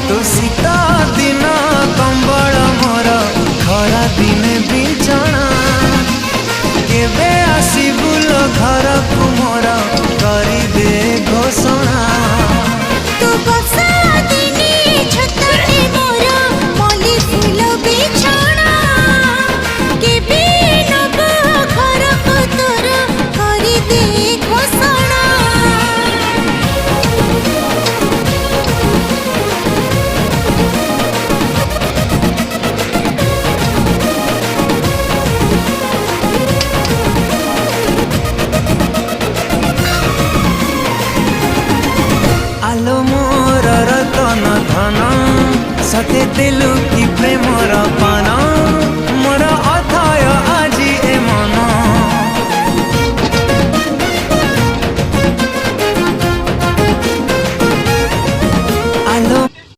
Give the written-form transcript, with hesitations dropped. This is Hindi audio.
तू शीता दिन कंबल मोर खरा दिने बिछଣା केबे आसीबुल घर को मोर करी दे घोषणा तू बसा दिने छतटे मोर मली फूल बिछଣା केबे नब घर को तोर करी दे घोषणा आलो मोर रतन धन सते दिल